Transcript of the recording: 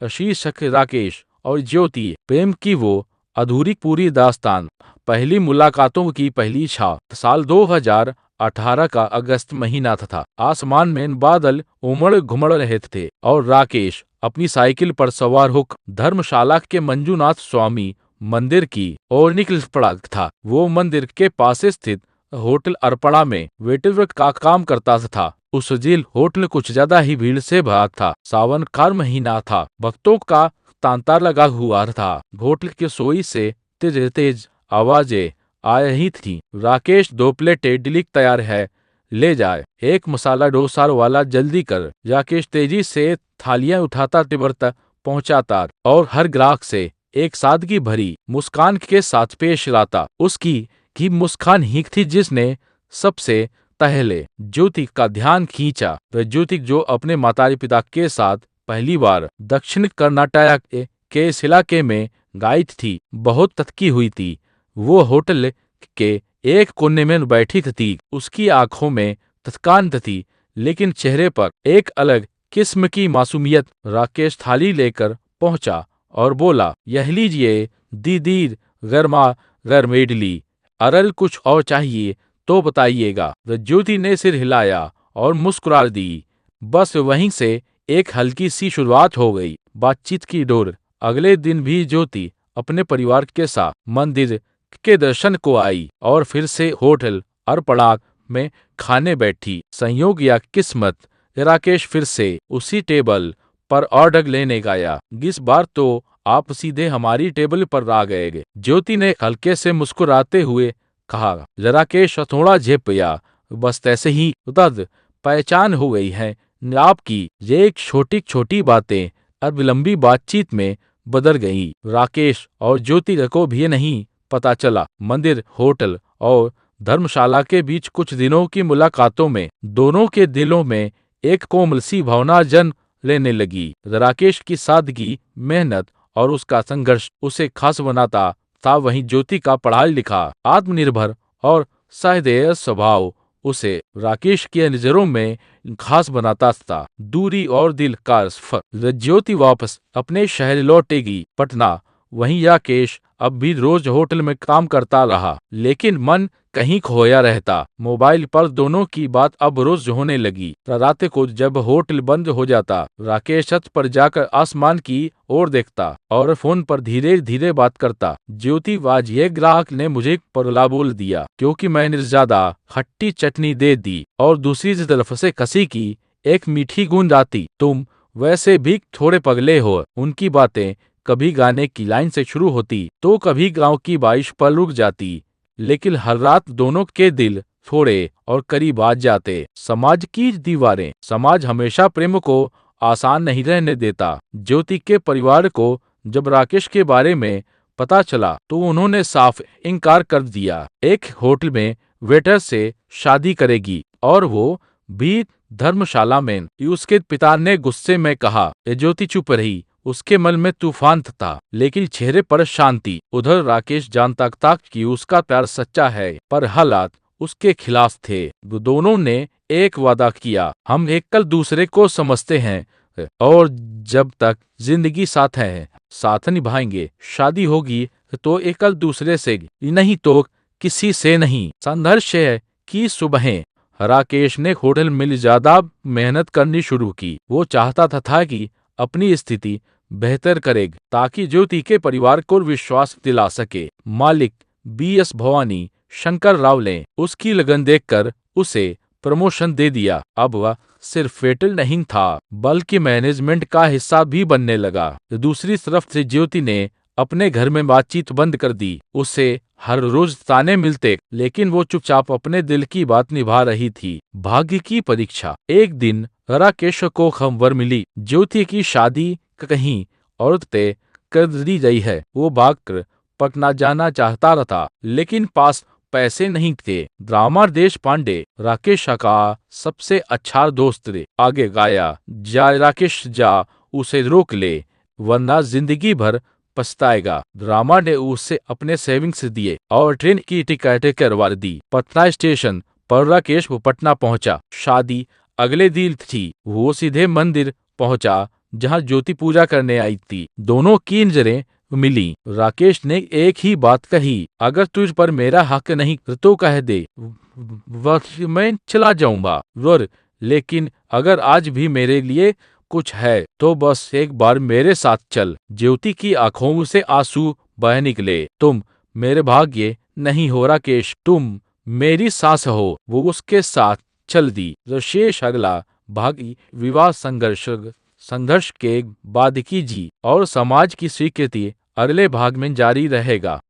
शीर्षक राकेश और ज्योति प्रेम की वो अधूरी पूरी दास्तान। पहली मुलाकातों की पहली छाप। साल 2018 का अगस्त महीना था। आसमान में बादल उमड़ घुमड़ रहे थे और राकेश अपनी साइकिल पर सवार होकर धर्मशाला के मंजूनाथ स्वामी मंदिर की ओर निकल पड़ा था। वो मंदिर के पास स्थित होटल अर्पणा में वेटर का काम करता था। उस झील होटल कुछ ज्यादा ही भीड़ से भरा था। सावन का महीना था। भक्तों का तांता लगा हुआ था। होटल की रसोई से तेज तेज आवाजें आ रही थी। राकेश 2 प्लेट इडली तैयार है, ले जाए। एक मसाला डोसा वाला, जल्दी कर। राकेश तेजी से थालियां उठाता टेबल तक पहुंचाता और हर ग्राहक से एक सादगी भरी मुस्कान के साथ पेश लाता। उसकी की मुस्कान ही थी जिसने सबसे पहले ज्योति का ध्यान खींचा। वह ज्योति जो अपने माता पिता के साथ पहली बार दक्षिण कर्नाटक के इस इलाके में गई थी, बहुत थकी हुई थी। वो होटल के एक कोने में बैठी थी। उसकी आंखों में थकान थी, लेकिन चेहरे पर एक अलग किस्म की मासूमियत। राकेश थाली लेकर पहुंचा और बोला, यह लीजिए दीदी, गर्मा गर्म इडली। अरल कुछ और चाहिए तो बताइएगा। ज्योति ने सिर हिलाया और मुस्कुरा दी। बस वहीं से एक हल्की सी शुरुआत हो गई बातचीत की डोर। अगले दिन भी ज्योति अपने परिवार के साथ मंदिर के दर्शन को आई और फिर से होटल अर्पणा में खाने बैठी। संयोग या किस्मत, राकेश फिर से उसी टेबल पर ऑर्डर लेने गया। इस बार तो आप सीधे हमारी टेबल पर आ गए। ज्योति ने हल्के से मुस्कुराते हुए कहा। राकेश थोड़ा झेपया। बस ऐसे ही तद पहचान हो गई है आपकी। ये एक छोटी छोटी बातें अब लंबी बातचीत में बदल गई। राकेश और ज्योति को भी नहीं पता चला। मंदिर, होटल और धर्मशाला के बीच कुछ दिनों की मुलाकातों में दोनों के दिलों में एक कोमल सी भावना जन्म लेने लगी। राकेश की सादगी, मेहनत और उसका संघर्ष उसे खास बनाता था। वहीं ज्योति का पढ़ाई लिखा, आत्मनिर्भर और सहृदय स्वभाव उसे राकेश की नजरों में खास बनाता था। दूरी और दिल का सफर। ज्योति वापस अपने शहर लौटेगी, पटना। वहीं राकेश अब भी रोज होटल में काम करता रहा, लेकिन मन कहीं खोया रहता। मोबाइल पर दोनों की बात अब रोज होने लगी। रात को जब होटल बंद हो जाता, राकेश छत पर जाकर आसमान की ओर देखता और फोन पर धीरे धीरे बात करता। ज्योति, आज ये ग्राहक ने मुझे पगला बोल दिया क्योंकि मैंने ज्यादा खट्टी चटनी दे दी। और दूसरी तरफ से कसी की एक मीठी गूंज आती, तुम वैसे भी थोड़े पगले हो। उनकी बातें कभी गाने की लाइन से शुरू होती तो कभी गांव की बारिश पर रुक जाती, लेकिन हर रात दोनों के दिल थोड़े और करीब आ जाते। समाज की दीवारें। समाज हमेशा प्रेम को आसान नहीं रहने देता। ज्योति के परिवार को जब राकेश के बारे में पता चला तो उन्होंने साफ इनकार कर दिया। एक होटल में वेटर से शादी करेगी और वो भी धर्मशाला में। उसके पिता ने गुस्से में कहा। ज्योति चुप रही। उसके मन में तूफान था, लेकिन चेहरे पर शांति। उधर राकेश जानता था कि उसका प्यार सच्चा है, पर हालात उसके खिलाफ थे। दोनों ने एक वादा किया, हम एक कल दूसरे को समझते हैं और जब तक जिंदगी साथ है साथ निभाएंगे। शादी होगी तो एक कल दूसरे से, नहीं तो किसी से नहीं। संघर्ष की सुबहें। राकेश ने होटल में ज्यादा मेहनत करनी शुरू की। वो चाहता था कि अपनी स्थिति बेहतर करेगा ताकि ज्योति के परिवार को विश्वास दिला सके। मालिक BS भवानी शंकर राव ने उसकी लगन देखकर उसे प्रमोशन दे दिया। अब वह सिर्फ वेटर नहीं था, बल्कि मैनेजमेंट का हिस्सा भी बनने लगा। दूसरी तरफ से ज्योति ने अपने घर में बातचीत बंद कर दी। उसे हर रोज ताने मिलते, लेकिन वो चुपचाप अपने दिल की बात निभा रही थी। भाग्य की परीक्षा। एक दिन राकेश को खबर मिली, ज्योति की शादी कहीं और तय कर दी गई है। वो भागकर पटना जाना चाहता था, लेकिन पास पैसे नहीं थे। ड्रामा देश पांडे, राकेश का सबसे अच्छा दोस्त रे, आगे गाया, जा राकेश जा, उसे रोक ले वरना जिंदगी भर पछताएगा। ड्रामा ने उसे अपने सेविंग्स दिए और ट्रेन की टिकट करवा दी। पटना स्टेशन पर राकेश वो पटना पहुंचा। शादी अगले दिन थी। वो सीधे मंदिर पहुंचा। जहां ज्योति पूजा करने आई थी। दोनों की नजरें मिली। राकेश ने एक ही बात कही, अगर तुझ पर मेरा हक नहीं तो कह दे, मैं चला जाऊंगा। लेकिन अगर आज भी मेरे लिए कुछ है तो बस एक बार मेरे साथ चल। ज्योति की आंखों से आंसू बह निकले। तुम मेरे भाग्य नहीं हो राकेश, तुम मेरी सांस हो। वो उसके साथ चल दी। शेष अगला भाग विवाह संघर्ष के बाद की जी और समाज की स्वीकृति अगले भाग में जारी रहेगा।